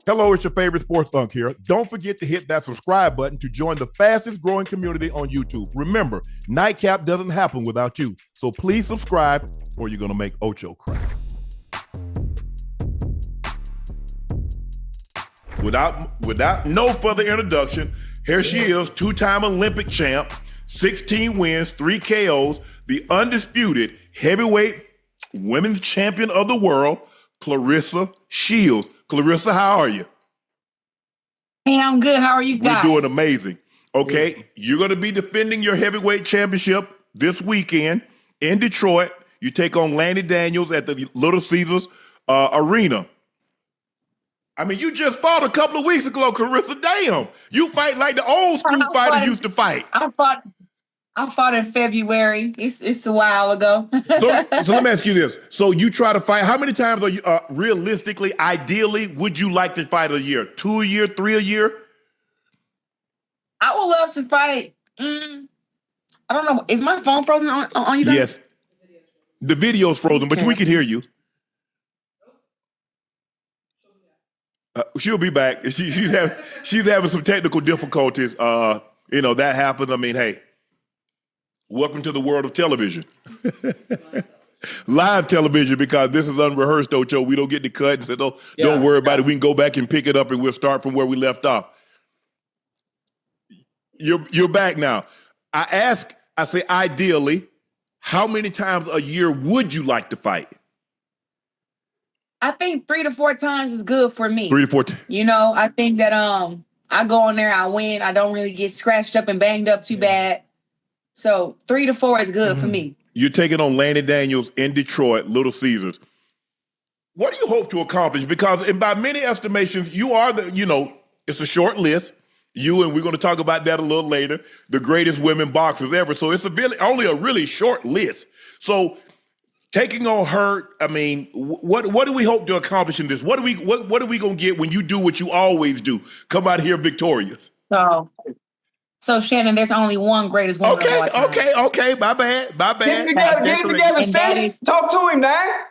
Hello, it's your favorite sports Unc here. Don't forget to hit that subscribe button to join the fastest growing community on YouTube. Remember, Nightcap doesn't happen without you. So please subscribe or you're going to make Ocho cry. Without no further introduction, here she is, two-time Olympic champ, 16 wins, 3 KOs, the undisputed heavyweight women's champion of the world, Claressa Shields. Claressa, how are you? Hey, I'm good. How are you guys? We're doing amazing. Okay, you're going to be defending your heavyweight championship this weekend in Detroit. You take on Lanny Daniels at the Little Caesars Arena. I mean, you just fought a couple of weeks ago, Claressa. Damn, you fight like the old school fighters used to fight. I fought in February. It's a while ago. So let me ask you this. So you try to fight, how many times are you, realistically, ideally, would you like to fight a year? 2 a year, 3 a year? I would love to fight. I don't know. Is my phone frozen on you guys? Yes. The video's frozen, but we can hear you. She'll be back. She's having some technical difficulties. That happens. I mean, hey, welcome to the world of television. Live television, because this is unrehearsed, Ocho. We don't get to cut and say, don't worry about it. We can go back and pick it up and we'll start from where we left off. You're back now. I say ideally, how many times a year would you like to fight? I think 3 to 4 times is good for me. 3 to 4 times. I think that I go in there, I win. I don't really get scratched up and banged up too bad. So 3 to 4 is good for me. You're taking on Lanny Daniels in Detroit, Little Caesars. What do you hope to accomplish? Because by many estimations, you are it's a short list. You, and we're going to talk about that a little later, the greatest women boxers ever. So it's only a really short list. So taking on her, I mean, what do we hope to accomplish in this? What are we going to get when you do what you always do? Come out here victorious. So Shannon, there's only one greatest woman of all time. Okay. My bad. Get it together, sis. Talk to him, man.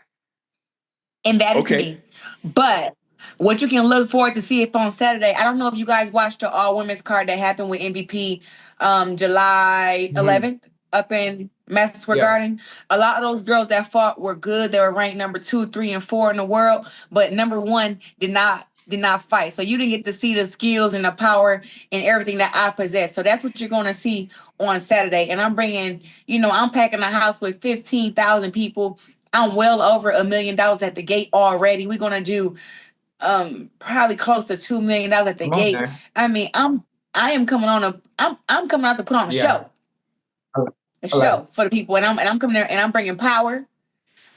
And that is me. But what you can look forward to see if on Saturday, I don't know if you guys watched the all-women's card that happened with MVP July 11th up in Madison Square Garden. A lot of those girls that fought were good. They were ranked number 2, 3, and 4 in the world, but number 1 did not fight. So you didn't get to see the skills and the power and everything that I possess. So that's what you're going to see on Saturday. And I'm bringing, I'm packing a house with 15,000 people. I'm well over $1 million at the gate already. We're going to do probably close to $2 million at the gate. I mean, I am coming on I'm coming out to put on a show. A show for the people. And I'm coming there and I'm bringing power.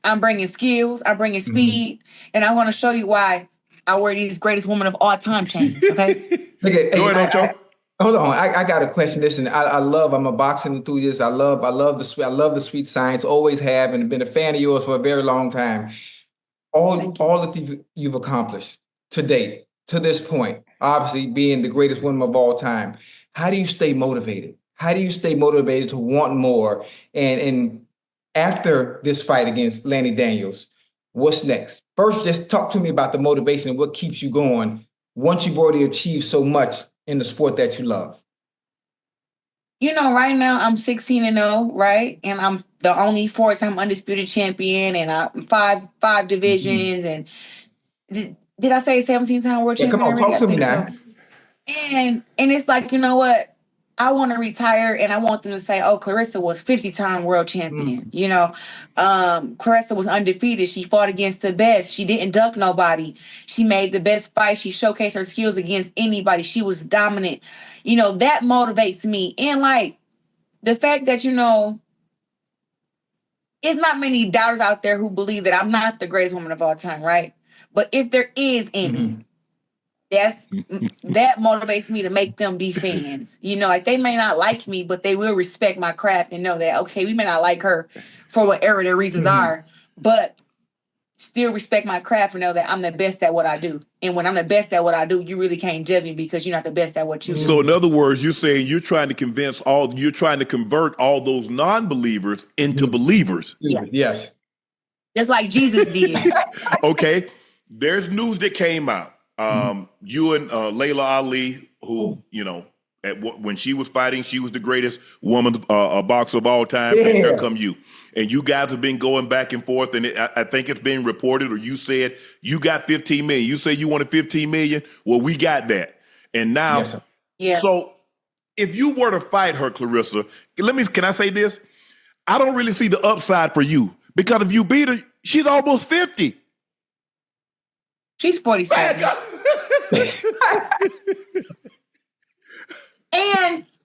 I'm bringing skills. I'm bringing speed. And I want to show you why I wear these greatest women of all time chains. Okay. Go ahead, Ocho. Hold on. I got a question. Listen, I'm a boxing enthusiast. I love the sweet science, always have, and been a fan of yours for a very long time. All that you've accomplished to date, to this point, obviously being the greatest woman of all time. How do you stay motivated? How do you stay motivated to want more? And after this fight against Lanny Daniels, what's next? First, just talk to me about the motivation and what keeps you going once you've already achieved so much in the sport that you love. Right now I'm 16-0, right? And I'm the only 4-time undisputed champion, and I'm five divisions. And did I say 17-time world champion? Come on, talk to me now. So. And it's like, you know what? I want to retire, and I want them to say, "Oh, Claressa was 50-time world champion." Claressa was undefeated. She fought against the best. She didn't duck nobody. She made the best fight. She showcased her skills against anybody. She was dominant. That motivates me. And like the fact that it's not many doubters out there who believe that I'm not the greatest woman of all time, right? But if there is any. That motivates me to make them be fans. Like they may not like me, but they will respect my craft and know that, okay, we may not like her for whatever their reasons are, but still respect my craft and know that I'm the best at what I do. And when I'm the best at what I do, you really can't judge me because you're not the best at what you do. So in other words, you're saying you're trying to convert all those non-believers into believers. Yes. Just like Jesus did. Okay. There's news that came out. You and Laila Ali, who, you know, when she was fighting, she was the greatest woman boxer of all time. Yeah. And here come you. And you guys have been going back and forth, and I think it's been reported, or you said you got 15 million. You said you wanted 15 million. Well, we got that. And now, Yes, sir. Yeah. So if you were to fight her, Claressa, can I say this? I don't really see the upside for you, because if you beat her, she's almost 50. She's 47.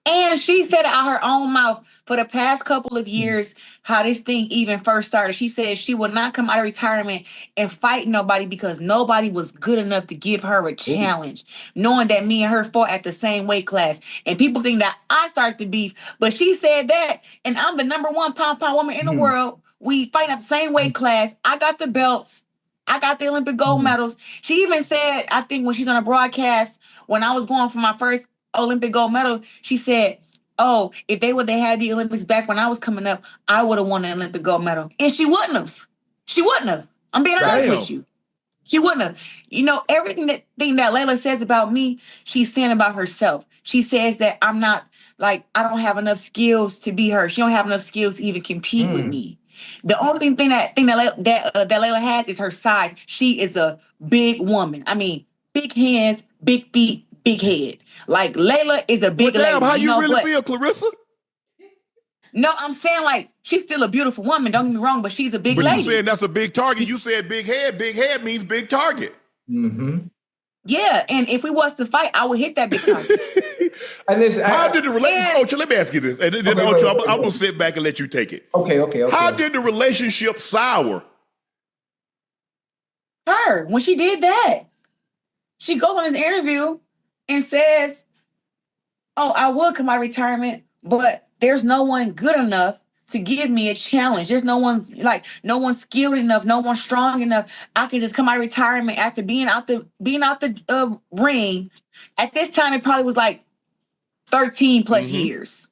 And she said out her own mouth for the past couple of years how this thing even first started. She said she would not come out of retirement and fight nobody because nobody was good enough to give her a challenge, knowing that me and her fought at the same weight class. And people think that I started the beef, but she said that, and I'm the number 1 pound woman in the world. We fight at the same weight class. I got the belts. I got the Olympic gold medals. She even said, I think when she's on a broadcast, when I was going for my first Olympic gold medal, she said, oh, if they would have had the Olympics back when I was coming up, I would have won an Olympic gold medal. And she wouldn't have. She wouldn't have. I'm being honest with you. She wouldn't have. You know, everything that Laila says about me, she's saying about herself. She says that I'm not, like, I don't have enough skills to be her. She don't have enough skills to even compete with me. The only thing that Laila has is her size. She is a big woman. I mean, big hands, big feet, big head. Like, Laila is a big lady. How you really feel, Claressa? No, I'm saying, like, she's still a beautiful woman. Don't get me wrong, but she's a big lady. You said that's a big target. You said big head. Big head means big target. Yeah, and if we was to fight, I would hit that big target. How did the relationship? Ocho, let me ask you this, and then Ocho, I'm gonna sit back and let you take it. Okay. How did the relationship sour? Her, when she did that, she goes on this interview and says, "Oh, I would come out of retirement, but there's no one good enough to give me a challenge. There's no one skilled enough, no one strong enough. I can just come out of retirement after being out the ring. At this time, it probably was like 13 plus years.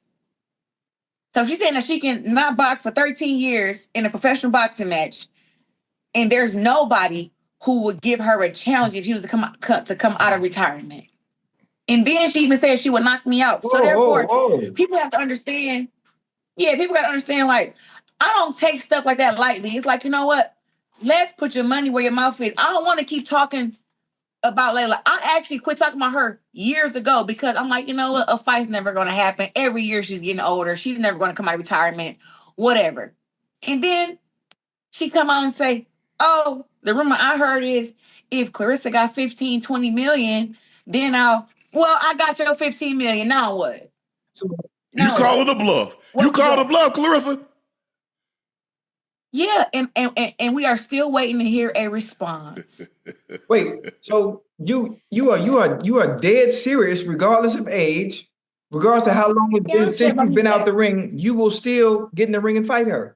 So she's saying that she can not box for 13 years in a professional boxing match, and there's nobody who would give her a challenge if she was to come out of retirement. And then she even said she would knock me out. So therefore, people have to understand. Yeah, people got to understand, like, I don't take stuff like that lightly. It's like, you know what? Let's put your money where your mouth is. I don't want to keep talking about Laila. I actually quit talking about her years ago because I'm like, you know what? A fight's never going to happen. Every year she's getting older. She's never going to come out of retirement, whatever. And then she come out and say, oh, the rumor I heard is if Claressa got 15, 20 million, then I got your 15 million. Now what? You call it a bluff. You call it a bluff, Claressa. Yeah, and we are still waiting to hear a response. Wait, so you are dead serious, regardless of age, regardless of how long it's been since you've been out the ring, you will still get in the ring and fight her.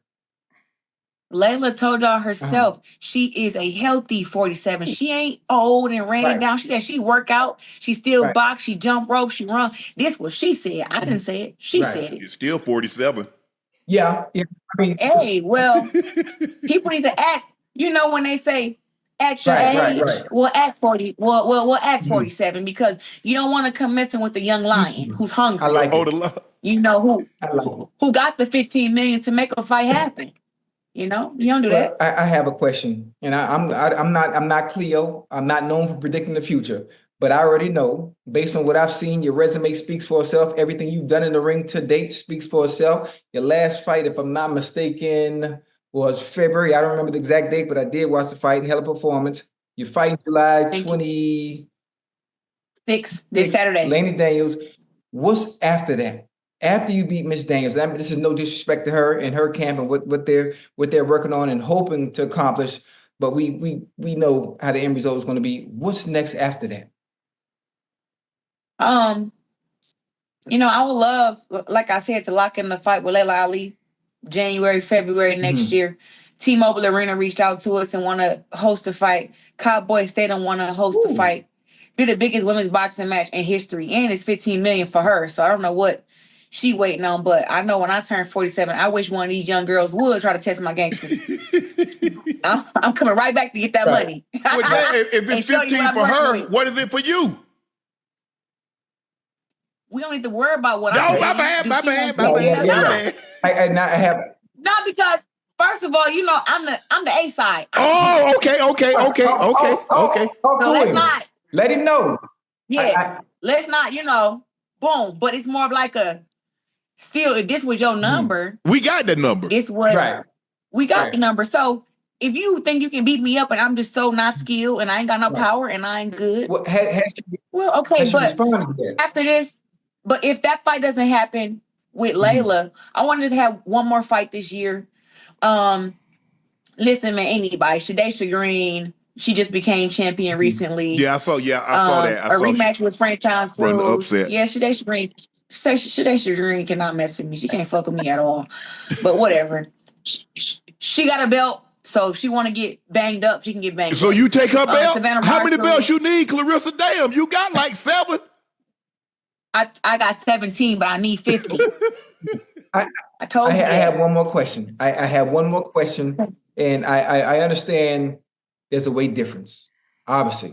Laila told y'all herself she is a healthy 47. She ain't old and ran down. She said she work out, she still box, she jump rope, she run. This was she said. I didn't say it. She said it. You're still 47. Yeah. I mean, hey, well, people need to act. You know when they say act your age, well, act 40. Well, act 47 because you don't want to come messing with the young lion who's hungry. I like it. You know who got the 15 million to make a fight happen. You know, you don't do that. I have a question, and I'm not Cleo. I'm not known for predicting the future, but I already know, based on what I've seen, your resume speaks for itself. Everything you've done in the ring to date speaks for itself. Your last fight, if I'm not mistaken, was February. I don't remember the exact date, but I did watch the fight. Hell of a performance. You're fighting July 26th, this Saturday. Laney Daniels. What's after that? After you beat Miss Daniels, I mean, this is no disrespect to her and her camp and what they're working on and hoping to accomplish, but we know how the end result is going to be. What's next after that? You know, I would love, like I said, to lock in the fight with Laila Ali, January, February next year. T-Mobile Arena reached out to us and want to host a fight. Cowboy Stadium want to host a fight. Be the biggest women's boxing match in history, and it's 15 million for her. So I don't know what she waiting on, but I know when I turn 47, I wish one of these young girls would try to test my gangster. I'm coming right back to get that money. Well, if it's 15 for her, what is it for you? We don't need to worry about what No, I'm my bad. I have. Not because, first of all, I'm the A side. Oh, okay. So let's not. Let him know. Yeah, let's not. Boom. But it's more of like a. Still, if this was your number, we got the number. This was we got the number. So if you think you can beat me up and I'm just so not skilled and I ain't got no power and I ain't good, okay. But after this, but if that fight doesn't happen with Layla, I wanted to have one more fight this year. Listen, man, anybody, Shadaysha Green, she just became champion recently. Yeah, I saw that. A rematch with Franchise Run the Cruz. upset. Yeah, Shadaysha Green. Shadaysha Green cannot mess with me. She can't fuck with me at all. But whatever. She got a belt, so if she want to get banged up, she can get banged up. So you take her belt? Savannah How many Marshall, belts you need, Claressa? Damn, you got like 7. I got 17, but I need 50. I told you. I have one more question. I have one more question, and I understand there's a weight difference, obviously.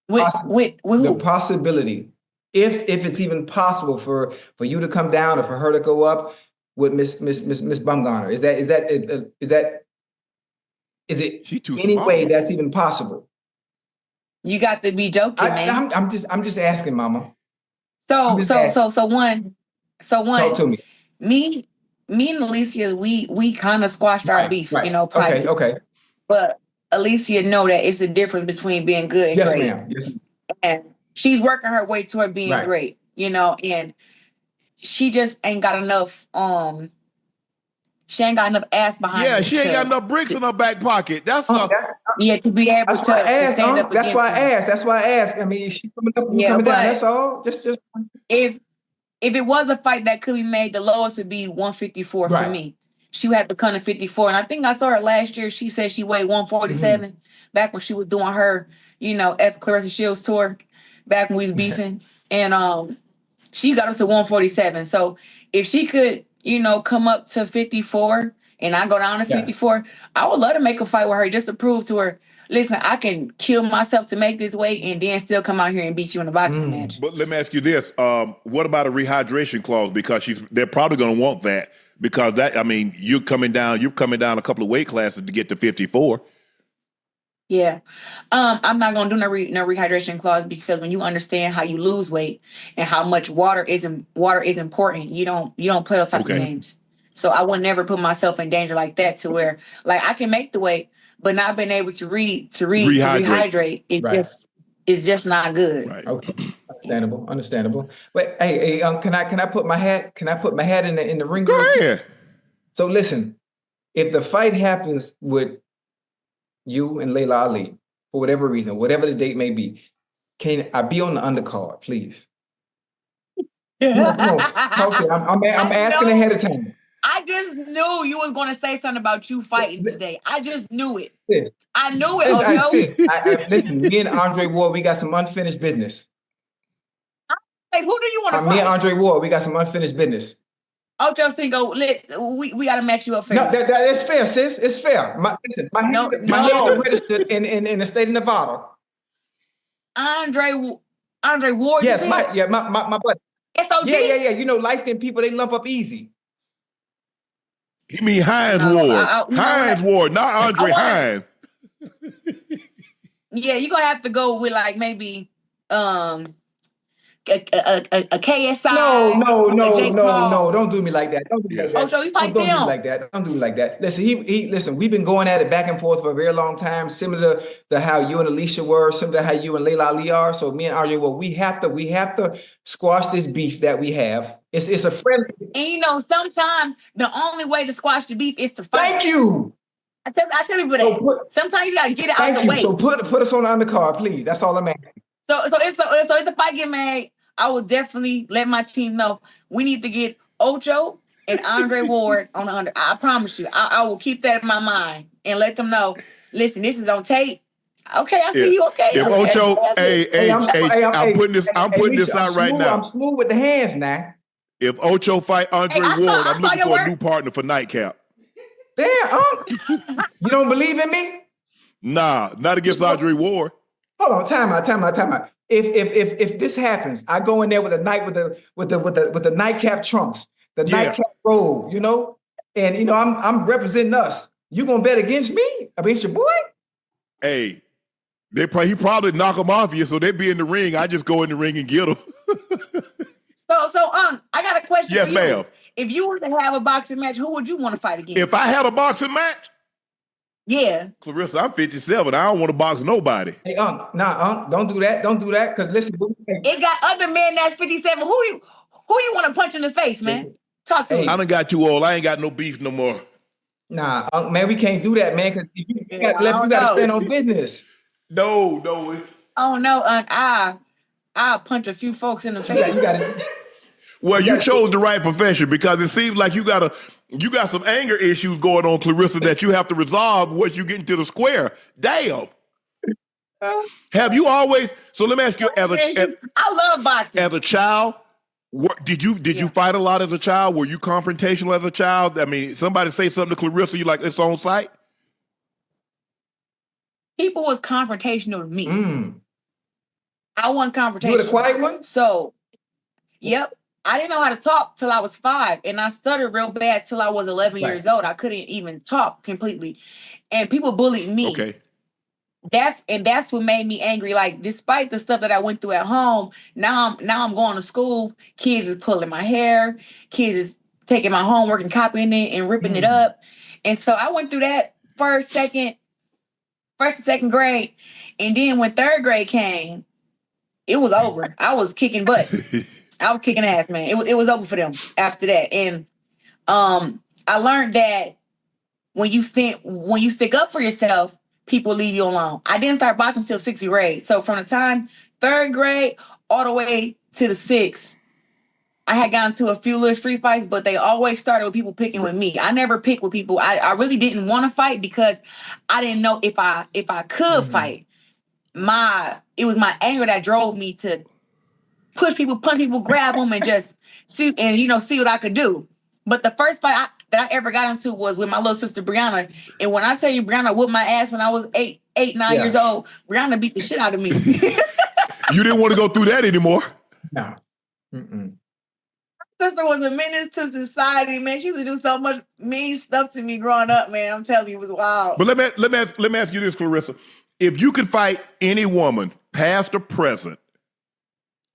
With the possibility, if it's even possible for you to come down or for her to go up with Miss Bumgarner, is it any way that's even possible? You got to be joking, man. I'm just asking, Mama. So one. Talk to me. Me and Alicia, we kind of squashed our beef, private. Okay. But Alicia know that it's the difference between being good and great. Yes, ma'am. And she's working her way toward being great, and she just ain't got enough. She ain't got enough ass behind her. Yeah, she ain't got enough bricks in her back pocket. That's not. Yeah, to be able to stand up. That's why I asked. That's why I asked. I mean, she coming up, coming down. That's all. Just if it was a fight that could be made, the lowest would be 154 for me. She would have to come to 54, and I think I saw her last year. She said she weighed 147 back when she was doing her, Claressa Shields tour, back when we was beefing, and she got up to 147. So if she could, come up to 54, and I go down to 54, I would love to make a fight with her just to prove to her, listen, I can kill myself to make this weight and then still come out here and beat you in a boxing match. But let me ask you this: what about a rehydration clause? Because they're probably going to want that. Because you're coming down a couple of weight classes to get to 54. Yeah. I'm not gonna do no rehydration clause because when you understand how you lose weight and how much water is important, you don't play those type of games. So I would never put myself in danger like that to where I can make the weight, but not being able to rehydrate. It's just not good. Right. Okay. Understandable. But hey, can I put my hat in the ring? Go ahead. So listen, if the fight happens with you and Laila Ali, for whatever reason, whatever the date may be, can I be on the undercard, please? Come on. Talk to me. I'm asking ahead of time. I just knew you was going to say something about you fighting today. I just knew it. Sis, I knew it. Listen, me and Andre Ward, we got some unfinished business. Who do you want to fight? Me and Andre Ward, we got some unfinished business. Ochocinco, we got to match you up fair. No, that's fair, sis. It's fair. My hands are registered in the state of Nevada. Andre Ward. Yes, my buddy. SOG? Yeah. Light-skinned people, they lump up easy. You mean Hines Ward? Hines Ward, not Andre Hines. Yeah, you're gonna have to go with maybe a KSI. No, don't do me like that. Don't do me like that. Ocho, you fight them. Don't do me like that. Don't do me like that. Listen, listen, we've been going at it back and forth for a very long time, similar to how you and Alicia were, similar to how you and Laila Ali are. So me and RJ, we have to squash this beef that we have. It's a friendly. And sometimes the only way to squash the beef is to fight. Thank you. I tell people that. Sometimes you gotta get it out the way. So put us on the undercard, please. That's all I'm asking. So if the fight get made, I will definitely let my team know we need to get Ocho and Andre Ward on the under. I promise you, I will keep that in my mind and let them know. Listen, this is on tape. Okay, I see you. Okay. If Ocho, I'm putting this out right now. I'm smooth with the hands now. If Ocho fight Andre Ward, I'm looking for a new partner for Nightcap. Damn, you don't believe in me? Nah, not against Andre Ward. Hold on, time out. If this happens, I go in there with the nightcap trunks, the nightcap robe, you know, and you know I'm representing us. You gonna bet against me? Against your boy? Hey, he probably knock him off you, so they be in the ring. I just go in the ring and get him. So, I got a question for you. Yes, ma'am. If you were to have a boxing match, who would you want to fight against? If I had a boxing match? Yeah. Claressa, I'm 57. I don't want to box nobody. Hey, don't do that. Don't do that. Because listen, it got other men that's 57. Who you want to punch in the face, man? Talk to me. I done got too old. I ain't got no beef no more. Nah, man, we can't do that, man. Because you gotta stand on business. No. Oh no, I'll punch a few folks in the face. You gotta. Well, you chose the right profession because it seems like you got some anger issues going on, Claressa, that you have to resolve once you get into the square. Damn. Have you always? So let me ask you, I love boxing. As a child, did you fight a lot as a child? Were you confrontational as a child? I mean, somebody say something to Claressa, you like it's on site? People was confrontational to me. I wasn't confrontational. You were the quiet one? So, yep. I didn't know how to talk till I was 5, and I stuttered real bad till I was 11 years old. I couldn't even talk completely, and people bullied me. Okay. That's what made me angry. Like, despite the stuff that I went through at home, now I'm going to school. Kids is pulling my hair. Kids is taking my homework and copying it and ripping it up. And so I went through that first and second grade, and then when third grade came, it was over. I was kicking butt. I was kicking ass, man. It was over for them after that. And I learned that when you stick up for yourself, people leave you alone. I didn't start boxing until 6th grade. So from the time 3rd grade all the way to the 6th, I had gotten to a few little street fights, but they always started with people picking with me. I never picked with people. I really didn't want to fight because I didn't know if I could fight. It was my anger that drove me to push people, punch people, grab them, and just see what I could do. But the first fight that I ever got into was with my little sister Brianna. And when I tell you Brianna whooped my ass when I was 9 years old, Brianna beat the shit out of me. You didn't want to go through that anymore. No. Sister was a menace to society, man. She used to do so much mean stuff to me growing up, man. I'm telling you, it was wild. But let me ask you this, Claressa. If you could fight any woman, past or present,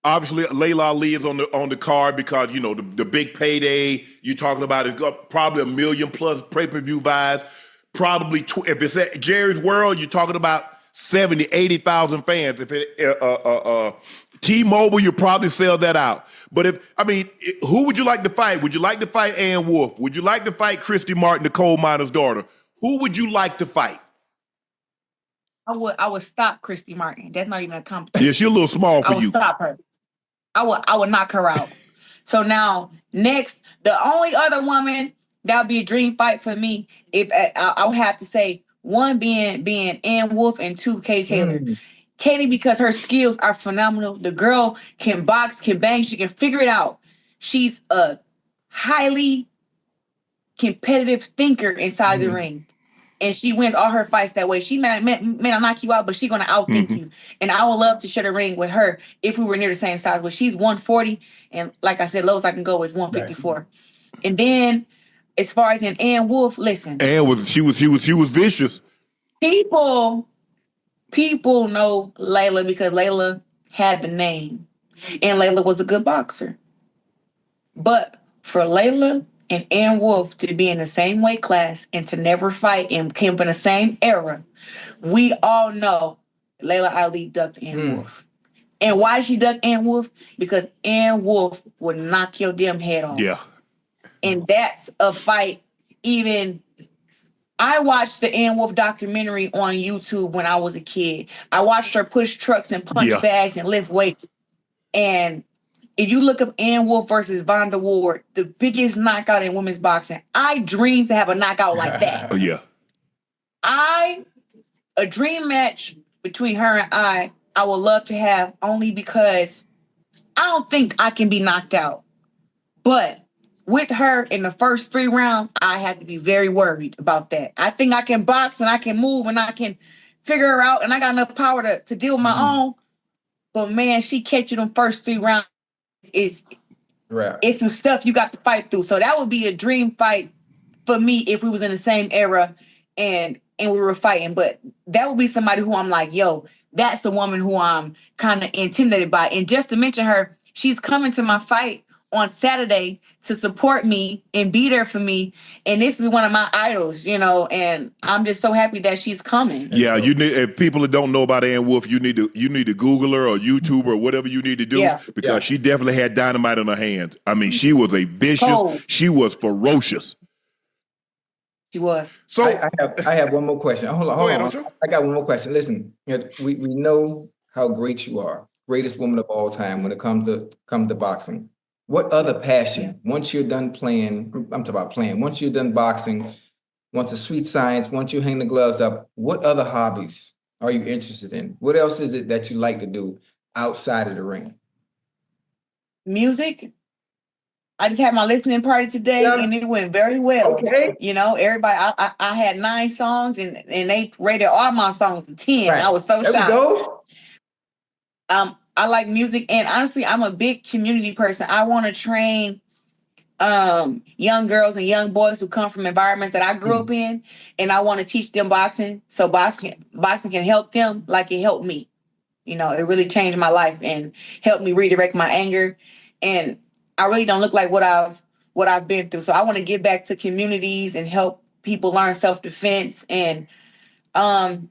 obviously Laila Ali is on the card because, you know, the big payday you're talking about is probably 1 million plus pay-per-view buys. Probably, if it's at Jerry's World, you're talking about 70, 80,000 fans. If it T-Mobile, you probably sell that out. But who would you like to fight? Would you like to fight Ann Wolfe? Would you like to fight Christy Martin, the coal miner's daughter? Who would you like to fight? I would stop Christy Martin. That's not even a competition. Yeah, she's a little small for you. I would stop her. I would knock her out. So now, next, the only other woman that would be a dream fight for me, if I would have to say, one being Ann Wolfe and 2 Katie Taylor. Katie, because her skills are phenomenal. The girl can box, can bang, she can figure it out. She's a highly competitive thinker inside the ring. And she wins all her fights that way. She may not knock you out, but she's going to outthink you. And I would love to share the ring with her if we were near the same size. But she's 140, and like I said, lowest I can go is 154. Right. And then, as far as in Ann Wolfe, listen. She was vicious. People know Laila because Laila had the name, and Laila was a good boxer. But for Laila and Ann Wolfe to be in the same weight class and to never fight and came from the same era, we all know Laila Ali ducked Ann Wolfe. And why did she duck Ann Wolfe? Because Ann Wolfe would knock your damn head off. Yeah. And that's a fight. Even I watched the Ann Wolfe documentary on YouTube when I was a kid. I watched her push trucks and punch bags and lift weights. And if you look up Ann Wolfe versus Vonda Ward, the biggest knockout in women's boxing, I dream to have a knockout like that. Oh, yeah. A dream match between her and I would love to have only because I don't think I can be knocked out. But with her in the first 3 rounds, I had to be very worried about that. I think I can box and I can move and I can figure her out and I got enough power to deal with my own. But man, she catch you them first 3 rounds. It's some stuff you got to fight through. So that would be a dream fight for me if we was in the same era and we were fighting. But that would be somebody who I'm like, yo, that's a woman who I'm kind of intimidated by. And just to mention her, she's coming to my fight on Saturday to support me and be there for me. And this is one of my idols, and I'm just so happy that she's coming. Yeah, you need, if people that don't know about Ann Wolfe, you need to Google her or YouTube or whatever you need to do because she definitely had dynamite in her hands. I mean, she was a vicious, she was ferocious. She was. So I have one more question. Hold on. I got one more question. Listen, we know how great you are, greatest woman of all time when it comes to boxing. What other passion, once you're done playing, I'm talking about playing, once you're done boxing, once the sweet science, once you hang the gloves up, what other hobbies are you interested in? What else is it that you like to do outside of the ring? Music. I just had my listening party today and it went very well. Okay. Everybody, I had 9 songs and they rated all my songs a 10. Right. I was so shocked. There we go. I like music and honestly, I'm a big community person. I want to train young girls and young boys who come from environments that I grew up in, and I want to teach them boxing so boxing can help them like it helped me. It really changed my life and helped me redirect my anger. And I really don't look like what I've been through. So I want to give back to communities and help people learn self-defense. And I'm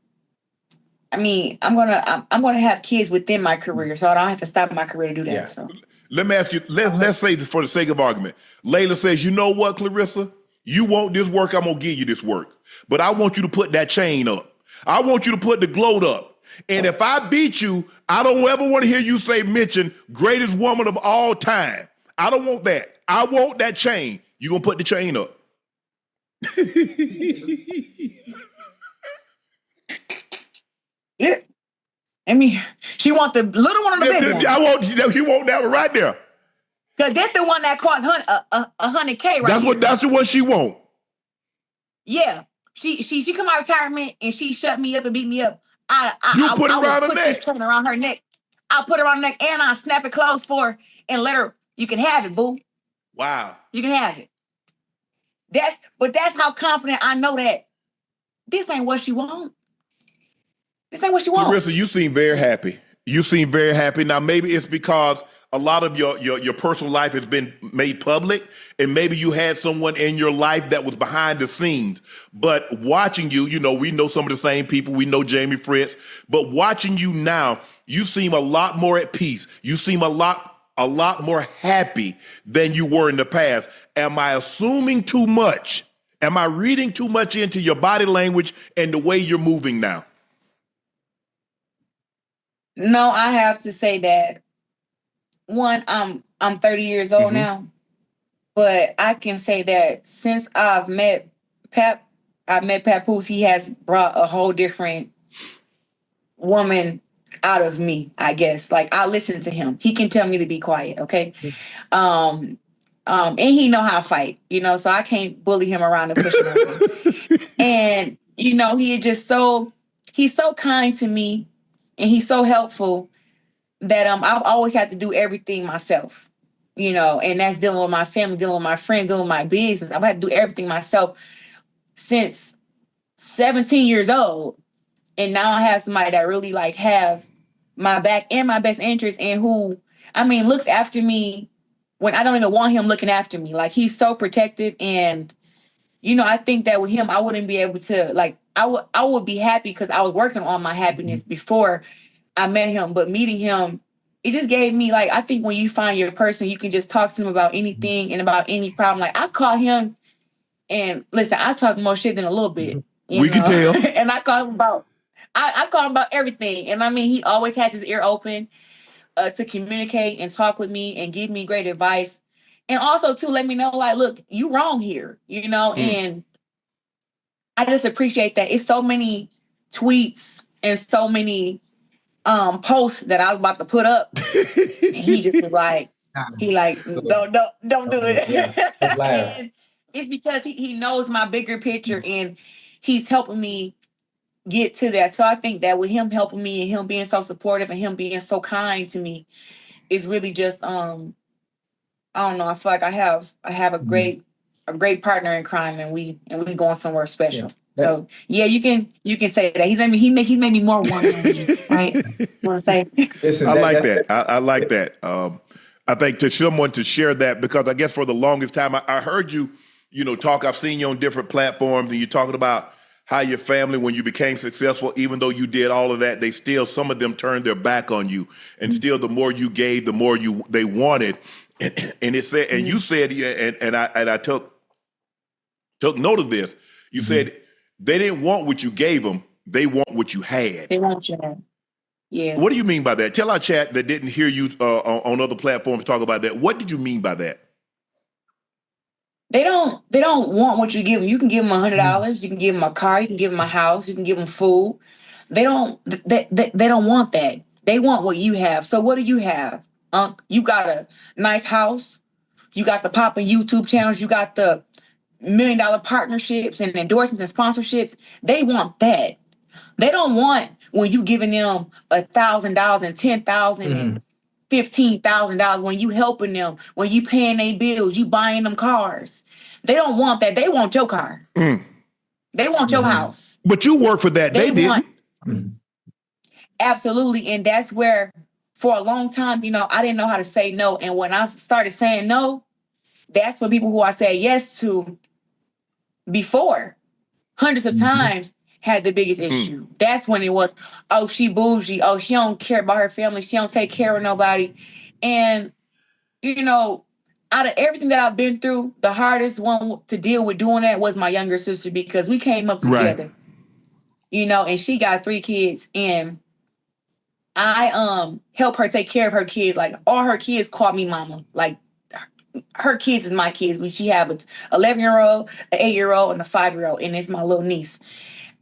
gonna have kids within my career, so I don't have to stop my career to do that. Yeah. So let me ask you. Let's say this for the sake of argument. Laila says, "You know what, Claressa? You want this work? I'm gonna give you this work, but I want you to put that chain up. I want you to put the gloat up. And if I beat you, I don't ever want to hear you mention greatest woman of all time. I don't want that. I want that chain. You gonna put the chain up?" Yeah. She want the little one or the big one? You want that one right there. Because that's the one that costs $100K right That's the one she want. Yeah. She come out of retirement and she shut me up and beat me up. You put it around her neck. This around her neck. I'll put it around her neck and I'll snap it closed for her and let her, you can have it, boo. Wow. You can have it. That's how confident I know that this ain't what she want. This ain't what she want. Claressa, you seem very happy. You seem very happy. Now, maybe it's because a lot of your personal life has been made public, and maybe you had someone in your life that was behind the scenes. But watching you, we know some of the same people. We know Jamie Fritz. But watching you now, you seem a lot more at peace. You seem a lot more happy than you were in the past. Am I assuming too much? Am I reading too much into your body language and the way you're moving now? No, I have to say that one, I'm 30 years old now, but I can say that since I've met Papoose, he has brought a whole different woman out of me, I guess. Like, I listen to him. He can tell me to be quiet, okay? And he know how to fight, so I can't bully him around and push him around. And, he is just he's so kind to me. And he's so helpful that I've always had to do everything myself, and that's dealing with my family, dealing with my friends, dealing with my business. I've had to do everything myself since 17 years old. And now I have somebody that really have my back and my best interest and who, looks after me when I don't even want him looking after me. Like, he's so protective. And, I think that with him, I wouldn't be able to, I would be happy because I was working on my happiness before I met him. But meeting him, it just gave me, I think when you find your person, you can just talk to him about anything and about any problem. I call him and listen, I talk more shit than a little bit. We can tell. And I call him about, I call him about everything. And he always has his ear open to communicate and talk with me and give me great advice. And also to let me know, look, you wrong here, and I just appreciate that. It's so many tweets and so many posts that I was about to put up. And he just was like, He like, don't do it. Yeah, just laugh. And it's because he knows my bigger picture and he's helping me get to that. So I think that with him helping me and him being so supportive and him being so kind to me is really just I don't know. I feel like I have a great partner in crime, and we going somewhere special. Yeah. So yeah, you can say that he's made me more warm than me, right? Want to say? Listen, I like that. I like that. I think to someone to share that, because I guess for the longest time I heard you, talk. I've seen you on different platforms, and you're talking about how your family, when you became successful, even though you did all of that, they still, some of them turned their back on you, and still the more you gave, the more they wanted. And it said, and you said, and I took note of this. You said they didn't want what you gave them; they want what you had. They want you. Yeah. What do you mean by that? Tell our chat that didn't hear you on other platforms talk about that. What did you mean by that? They don't want what you give them. You can give them $100. You can give them a car. You can give them a house. You can give them food. They don't want that. They want what you have. So what do you have? Unc, you got a nice house. You got the popping YouTube channels. You got the $1 million partnerships and endorsements and sponsorships. They want that. They don't want when you giving them $1,000 and $10,000 and $15,000 when you helping them, when you paying their bills, you buying them cars. They don't want that. They want your car. They want your house. But you work for that. They didn't. Absolutely. And that's where, for a long time, I didn't know how to say no. And when I started saying no, that's when people who I said yes to before, hundreds of times, had the biggest issue. That's when it was, oh, she bougie. Oh, she don't care about her family. She don't take care of nobody. And, out of everything that I've been through, the hardest one to deal with doing that was my younger sister, because we came up together, and she got 3 kids, and I help her take care of her kids. Like, all her kids call me mama. Like, her kids is my kids. She have an 11-year-old, an 8-year-old, and a 5-year-old, and it's my little niece.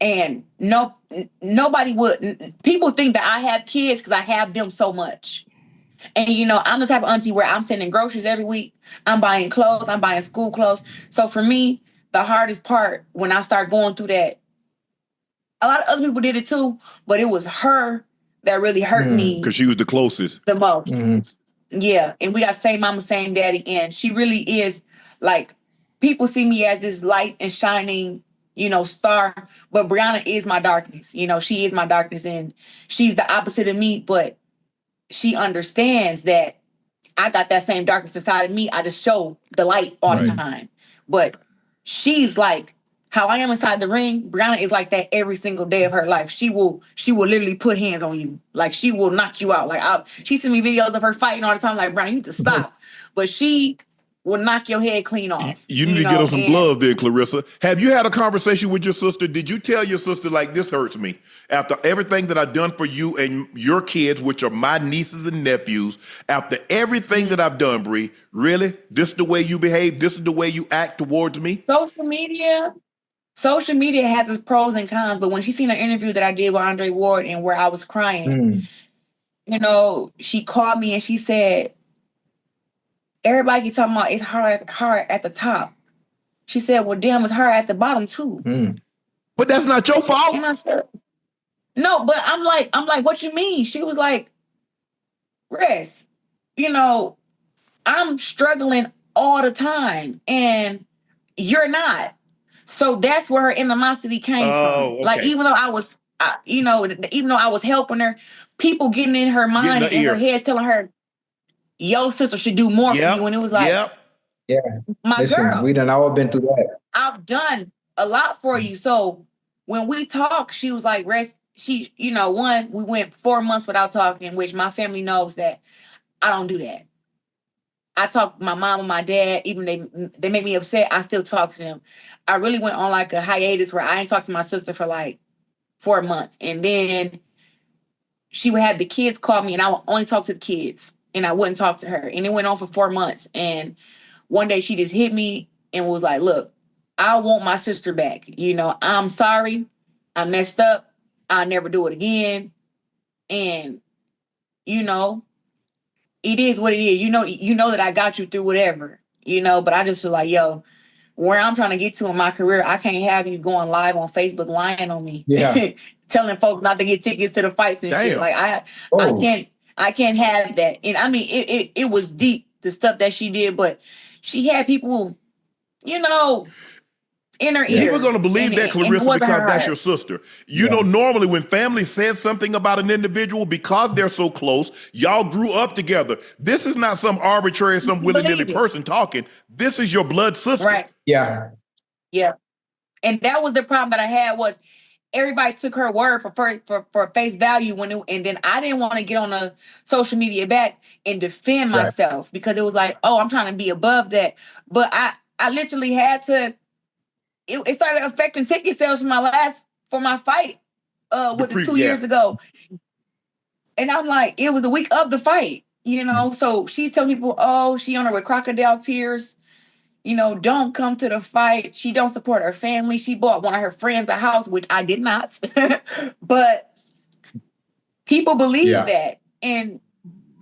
And nobody would. People think that I have kids because I have them so much. And I'm the type of auntie where I'm sending groceries every week. I'm buying clothes. I'm buying school clothes. So for me, the hardest part when I start going through that, a lot of other people did it too, but it was her that really hurt me. Because she was the closest. The most. Yeah. And we got same mama, same daddy. And she really is, like, people see me as this light and shining, star. But Brianna is my darkness. She is my darkness. And she's the opposite of me. But she understands that I got that same darkness inside of me. I just show the light all the time. But she's like, how I am inside the ring, Brianna is like that every single day of her life. She will literally put hands on you. Like, she will knock you out. Like, she sent me videos of her fighting all the time. Like, Brianna, you need to stop. But she will knock your head clean off. You need to get on some gloves there, Claressa. Have you had a conversation with your sister? Did you tell your sister, like, this hurts me? After everything that I've done for you and your kids, which are my nieces and nephews, after everything that I've done, Bree, really? This is the way you behave? This is the way you act towards me? Social media has its pros and cons, but when she seen an interview that I did with Andre Ward and where I was crying, she called me and she said, everybody keep talking about it's hard at the top. She said, well, damn, it's hard at the bottom too. But that's not your fault. And I said, no, but I'm like, what you mean? She was like, Rest, I'm struggling all the time and you're not. So that's where her animosity came from. Okay. Like, even though I was, even though I was helping her, people getting in her mind and in her head telling her, your sister should do more for you. And it was like, Listen, girl, we done all been through that. I've done a lot for you. So when we talk, she was like, Rest, we went 4 months without talking, which my family knows that I don't do that. I talk to my mom and my dad, even they make me upset, I still talk to them. I really went on like a hiatus where I ain't talked to my sister for like 4 months. And then she would have the kids call me and I would only talk to the kids and I wouldn't talk to her. And it went on for 4 months. And one day she just hit me and was like, look, I want my sister back. I'm sorry. I messed up. I'll never do it again. And, it is what it is. You know that I got you through whatever, but I just feel like, yo, where I'm trying to get to in my career, I can't have you going live on Facebook lying on me. Yeah. Telling folks not to get tickets to the fights and shit. Damn. Like I can't have that. And I mean it was deep, the stuff that she did, but she had people, in her ear. People are going to believe that, Claressa, because that's your sister. You know, normally when family says something about an individual, because they're so close, y'all grew up together. This is not some arbitrary, some willy-nilly person talking. This is your blood sister. Right. Yeah. Yeah. And that was the problem that I had, was everybody took her word for face value and then I didn't want to get on the social media back and defend myself because it was like, oh, I'm trying to be above that. But I literally had to. It started affecting ticket sales for my fight with the 2 years ago. And I'm like, it was the week of the fight, So she's telling people, oh, she on her with crocodile tears. Don't come to the fight. She don't support her family. She bought one of her friends a house, which I did not. But people believe that. And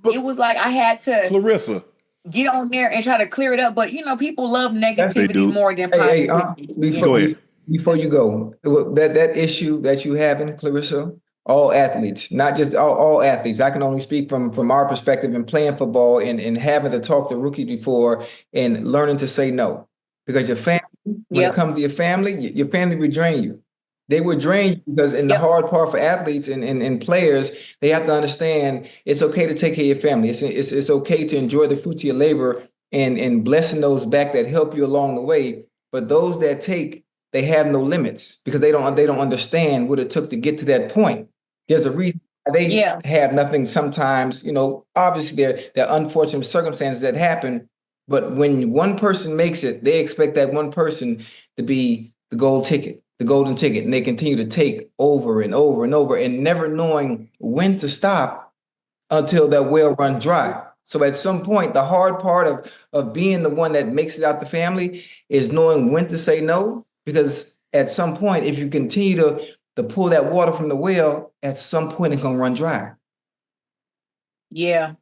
it was like I had to Claressa, get on there and try to clear it up. But, people love negativity more than positivity. Go ahead. Before you go, that issue that you having, Claressa, all athletes, not just all athletes. I can only speak from our perspective in playing football and having to talk to rookies before and learning to say no. Because your family, when it comes to your family will drain you. They would drain you because the hard part for athletes and players, they have to understand it's okay to take care of your family. It's okay to enjoy the fruits of your labor and blessing those back that help you along the way. But those that take, they have no limits because they don't understand what it took to get to that point. There's a reason they have nothing sometimes, obviously there are unfortunate circumstances that happen, but when one person makes it, they expect that one person to be the golden ticket, and they continue to take over and over and over and never knowing when to stop until that well run dry. So at some point, the hard part of being the one that makes it out the family is knowing when to say no, because at some point, if you continue to pull that water from the well, at some point it's gonna run dry. Yeah,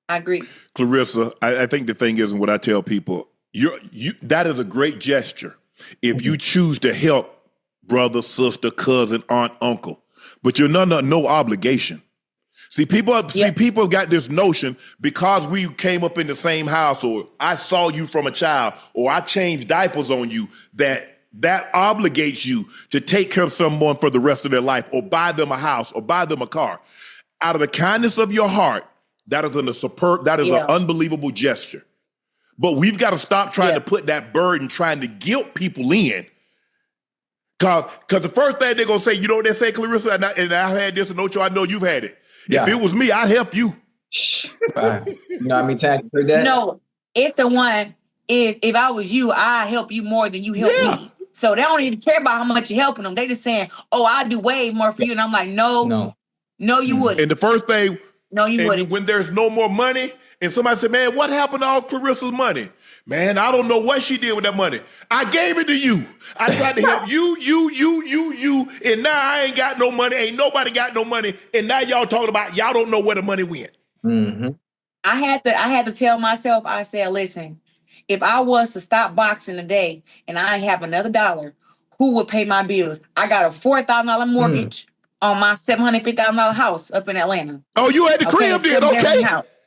I agree. Claressa, I think the thing is, and what I tell people, that is a great gesture if you choose to help brother, sister, cousin, aunt, uncle, but you're no obligation. See, people got this notion because we came up in the same house, or I saw you from a child, or I changed diapers on you, that obligates you to take care of someone for the rest of their life, or buy them a house, or buy them a car. Out of the kindness of your heart, that is an unbelievable gesture. But we've got to stop trying to put that burden, trying to guilt people in. Cause the first thing they're gonna say, you know what they say, Claressa, and I had this, and Ocho, I know you've had it. Yeah. If it was me, I'd help you. You know how many times you heard that? No, it's the one. If I was you, I'd help you more than you help me. So they don't even care about how much you're helping them. They just saying, "Oh, I'd do way more for you," and I'm like, "No, you wouldn't." And the first thing, no, you wouldn't. When there's no more money, and somebody said, "Man, what happened to all Claressa's money?" Man, I don't know what she did with that money. I gave it to you. I tried to help you, and now I ain't got no money. Ain't nobody got no money, and now y'all talking about y'all don't know where the money went. Mm-hmm. I had to tell myself. I said, "Listen, if I was to stop boxing today and I have another dollar, who would pay my bills? I got a $4,000 mortgage on my $750,000 house up in Atlanta. Oh, you had the crib then, okay? House.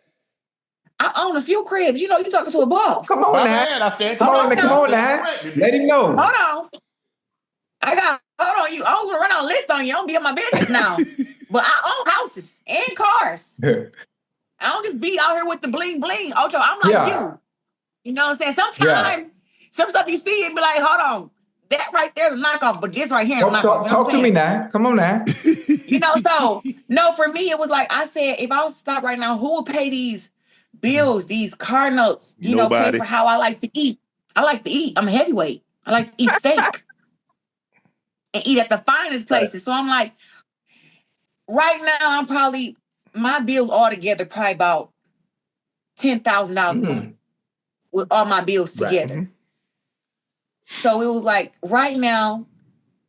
I own a few cribs. You talking to a boss. Come on now. Come on now. Let him know. Hold on. Hold on. I don't want to run on a list on you. I don't be in my business now. But I own houses and cars. I don't just be out here with the bling bling. Ocho, I'm like you. You know what I'm saying? Sometimes some stuff you see and be like, hold on. That right there is a knockoff, but this right here is a knockoff. Talk to me now. Come on now. So, no, for me, it was like, I said, if I was to stop right now, who would pay these bills, these car notes, pay for how I like to eat? I like to eat. I'm a heavyweight. I like to eat steak and eat at the finest places. So I'm like, right now, my bills altogether probably about $10,000 with all my bills together. Right. So it was like, right now,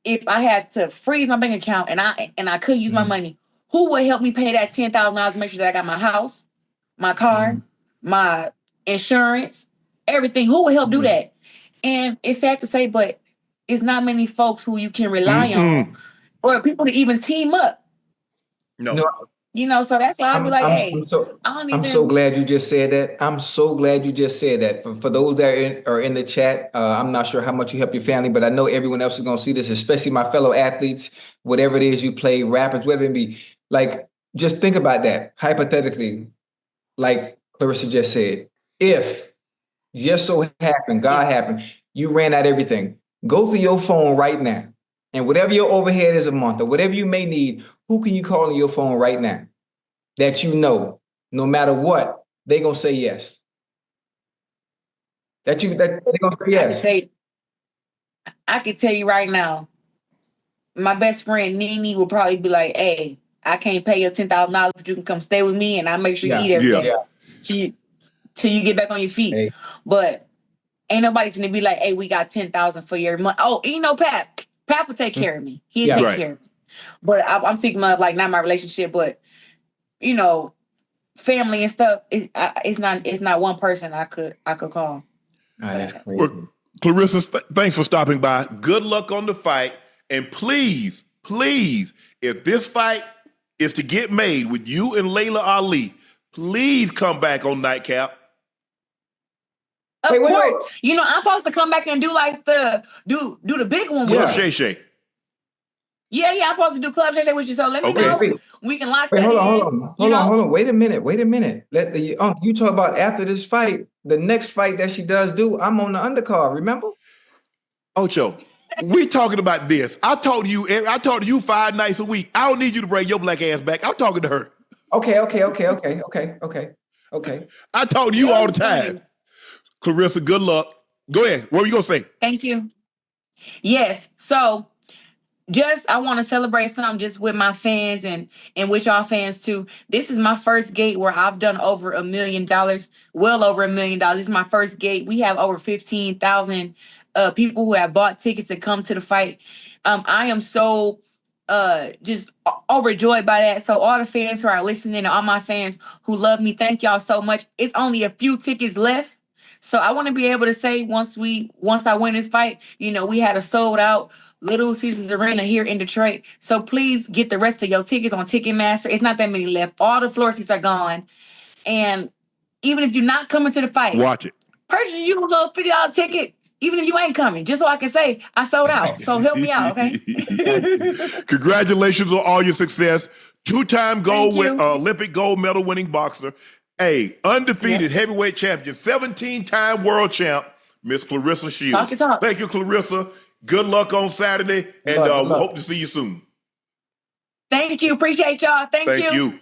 if I had to freeze my bank account and I could use my money, who would help me pay that $10,000 to make sure that I got my house, my car, my insurance, everything. Who will help do that? And it's sad to say, but it's not many folks who you can rely on or people to even team up. No. You know, so that's why I'd be like, hey, I'm so glad you just said that. I'm so glad you just said that. For those that are in the chat, I'm not sure how much you help your family, but I know everyone else is going to see this, especially my fellow athletes, whatever it is you play, rappers, whatever it be. Like, just think about that hypothetically, like Claressa just said. If just so happened, God happened, you ran out everything. Go through your phone right now. And whatever your overhead is a month or whatever you may need, who can you call on your phone right now that you know, no matter what, they're going to say yes? That they're going to say yes. I can tell you right now, my best friend Nene will probably be like, hey, I can't pay you $10,000, but you can come stay with me and I'll make sure you eat every day till you get back on your feet. Hey. But ain't nobody finna be like, hey, we got $10,000 for your month. Oh, you know, Pap will take care of me. He'll take care of me. But I'm thinking of like not my relationship, but you know, family and stuff. It's not one person I could call. That's crazy. Well, Claressa, thanks for stopping by. Good luck on the fight. And please, if this fight is to get made with you and Laila Ali, please come back on Nightcap. Of course. You know, I'm supposed to come back and do like do the big one. Club Shay Shay. Yeah, I'm supposed to do Club Shay Shay with you. So let me know. We can lock that in. Hold on. Wait a minute. Let the you talk about after this fight, the next fight that she does do, I'm on the undercard, remember? Ocho, we talking about this. I talk to you 5 nights a week. I don't need you to bring your black ass back. I'm talking to her. Okay. I talk to you all the time. Claressa, good luck. Go ahead. What were you going to say? Thank you. Yes. So I want to celebrate something just with my fans and with y'all fans too. This is my first gate where I've done over $1 million, well over $1 million. This is my first gate. We have over 15,000 people who have bought tickets to come to the fight. I am so just overjoyed by that. So all the fans who are listening and all my fans who love me, thank y'all so much. It's only a few tickets left. So I want to be able to say once I win this fight, you know, we had a sold out Little Caesars Arena here in Detroit. So please get the rest of your tickets on Ticketmaster. It's not that many left. All the floor seats are gone. And even if you're not coming to the fight, watch it. Purchase you a little $50 ticket, even if you ain't coming, just so I can say I sold out. So help me out, okay? Congratulations on all your success. 2-time Olympic gold medal winning boxer. Hey, undefeated heavyweight champion, 17-time world champ, Miss Claressa Shields. Thank you, Claressa. Good luck on Saturday, and we hope to see you soon. Thank you. Appreciate y'all. Thank you.